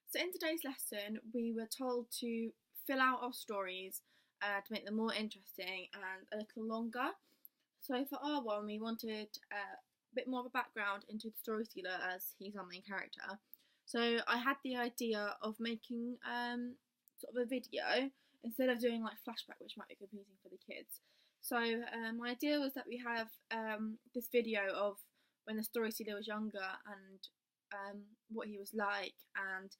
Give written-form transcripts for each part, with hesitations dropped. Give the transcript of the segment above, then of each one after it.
So in today's lesson, we were told to fill out our stories to make them more interesting and a little longer. So for our one, we wanted a bit more of a background into the story stealer as he's our main character. So I had the idea of making sort of a video instead of doing like flashback, which might be confusing for the kids. So my idea was that we have this video of when the story stealer was younger and what he was like, and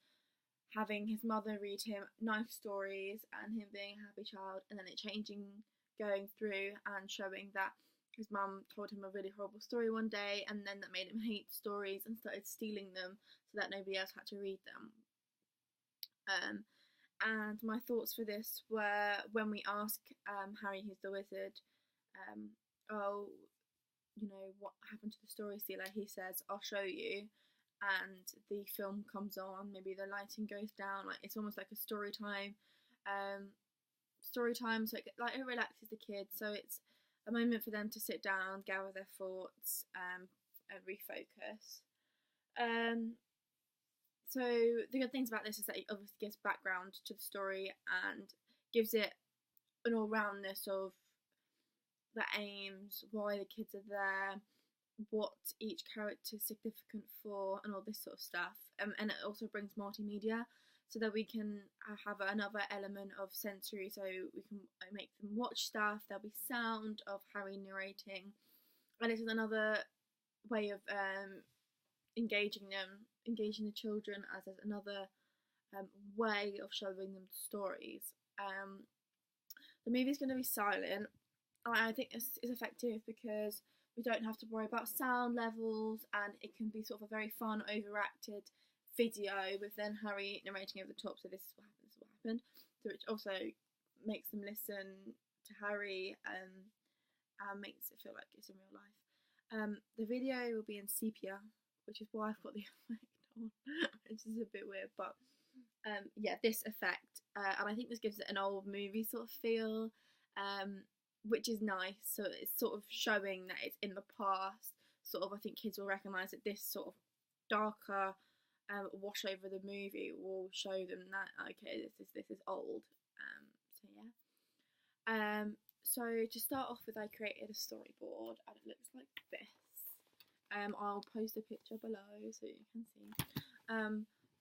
having his mother read him nice stories and him being a happy child, and then it changing, going through and showing that his mum told him a really horrible story one day, and then that made him hate stories and started stealing them so that nobody else had to read them. And my thoughts for this were, when we ask Harry, who's the wizard, oh, you know, what happened to the story stealer, he says, I'll show you. And the film comes on, maybe the lighting goes down, like it's almost like a story time, so it relaxes the kids, so it's a moment for them to sit down, gather their thoughts, and refocus. So the good things about this is that it obviously gives background to the story and gives it an all-roundness of the aims, why the kids are there, what each character is significant for, and all this sort of stuff. And it also brings multimedia so that we can have another element of sensory, so we can make them watch stuff. There'll be sound of Harry narrating, and it's another way of engaging the children, as another way of showing them stories. The movie's going to be silent, and I think this is effective because we don't have to worry about sound levels, and it can be sort of a very fun, overacted video with then Harry narrating over the top. So this is what happened, this is what happened. So which also makes them listen to Harry and makes it feel like it's in real life. The video will be in sepia, which is why I've got the effect on, which is a bit weird, but yeah, this effect, and I think this gives it an old movie sort of feel, which is nice. So it's sort of showing that it's in the past. Sort of, I think kids will recognise that this sort of darker wash over the movie will show them that, okay, this is old. So yeah. So to start off with, I created a storyboard, and it looks like this. I'll post a picture below so you can see.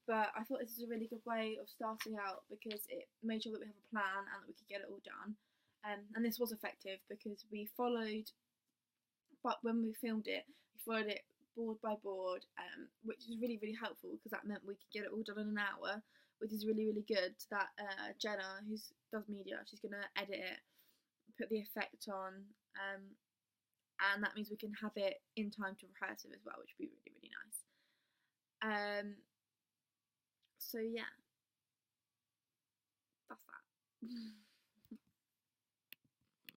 But I thought this is a really good way of starting out because it made sure that we have a plan and that we could get it all done. And this was effective because we followed, but when we filmed it, we followed it board by board, which is really, really helpful because that meant we could get it all done in an hour, which is really, really good. That Jenna, who does media, she's going to edit it, put the effect on, and that means we can have it in time to rehearse it as well, which would be really, really nice. So yeah, that's that.